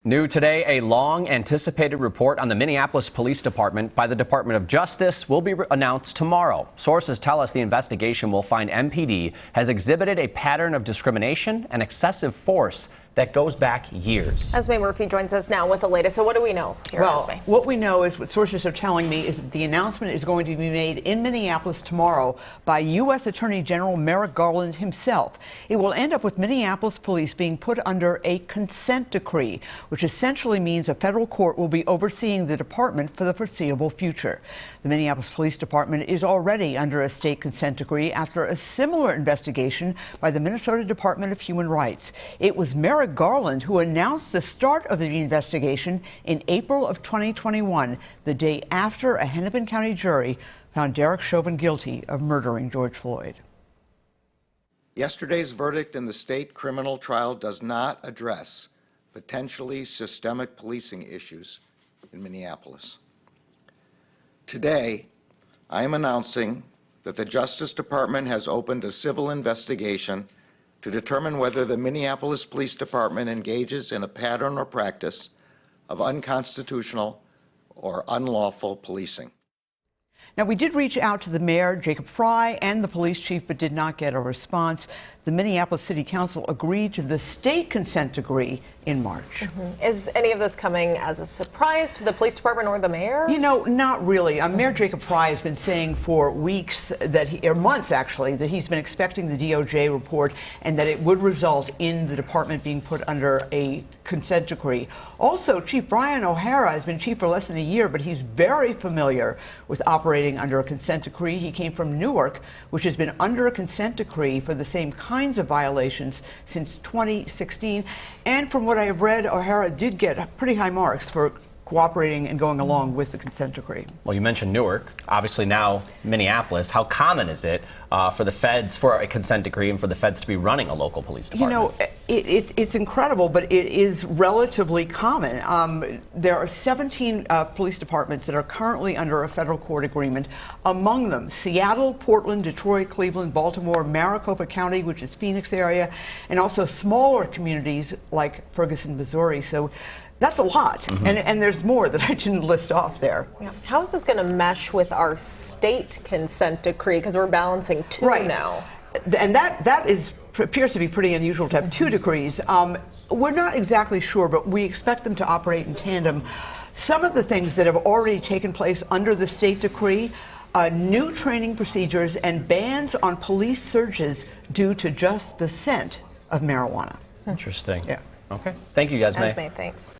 New today, a long-anticipated report on the Minneapolis Police Department by the Department of Justice will be announced tomorrow. Sources tell us the investigation will find MPD has exhibited a pattern of discrimination and excessive force that goes back years. Esme Murphy joins us now with the latest. So what do we know here, Esme? What we know is what sources are telling me is that the announcement is going to be made in Minneapolis tomorrow by U.S. Attorney General Merrick Garland himself. It will end up with Minneapolis police being put under a consent decree, which essentially means a federal court will be overseeing the department for the foreseeable future. The Minneapolis Police Department is already under a state consent decree after a similar investigation by the Minnesota Department of Human Rights. It was Merrick Garland who announced the start of the investigation in April of 2021, the day after a Hennepin County jury found Derek Chauvin guilty of murdering George Floyd. Yesterday's verdict in the state criminal trial does not address potentially systemic policing issues in Minneapolis. Today, I am announcing that the Justice Department has opened a civil investigation to determine whether the Minneapolis Police Department engages in a pattern or practice of unconstitutional or unlawful policing. Now, we did reach out to the mayor, Jacob Fry, and the police chief, but did not get a response. The Minneapolis City Council agreed to the state consent decree in March. Is any of this coming as a surprise to the police department or the mayor? You know, not really. Mayor Jacob Fry has been saying for weeks or months actually, that he's been expecting the DOJ report and that it would result in the department being put under a consent decree. Also, Chief Brian O'Hara has been chief for less than a year, but he's very familiar with operating under a consent decree. He came from Newark, which has been under a consent decree for the same kinds of violations since 2016. And from what I have read, O'Hara did get pretty high marks for cooperating and going along with the consent decree. Well, you mentioned Newark, obviously now Minneapolis. How common is it for the feds, for a consent decree and for the feds to be running a local police department? You know, it's incredible, but it is relatively common. There are 17 police departments that are currently under a federal court agreement. Among them, Seattle, Portland, Detroit, Cleveland, Baltimore, Maricopa County, which is Phoenix area, and also smaller communities like Ferguson, Missouri. So that's a lot, and there's more that I didn't list off there. Yeah. How is this going to mesh with our state consent decree? Because we're balancing two now. And that appears to be pretty unusual to have two decrees. We're not exactly sure, but we expect them to operate in tandem. Some of the things that have already taken place under the state decree, new training procedures and bans on police searches due to just the scent of marijuana. Interesting. Yeah. Okay. Thank you, Esme. Esme, thanks.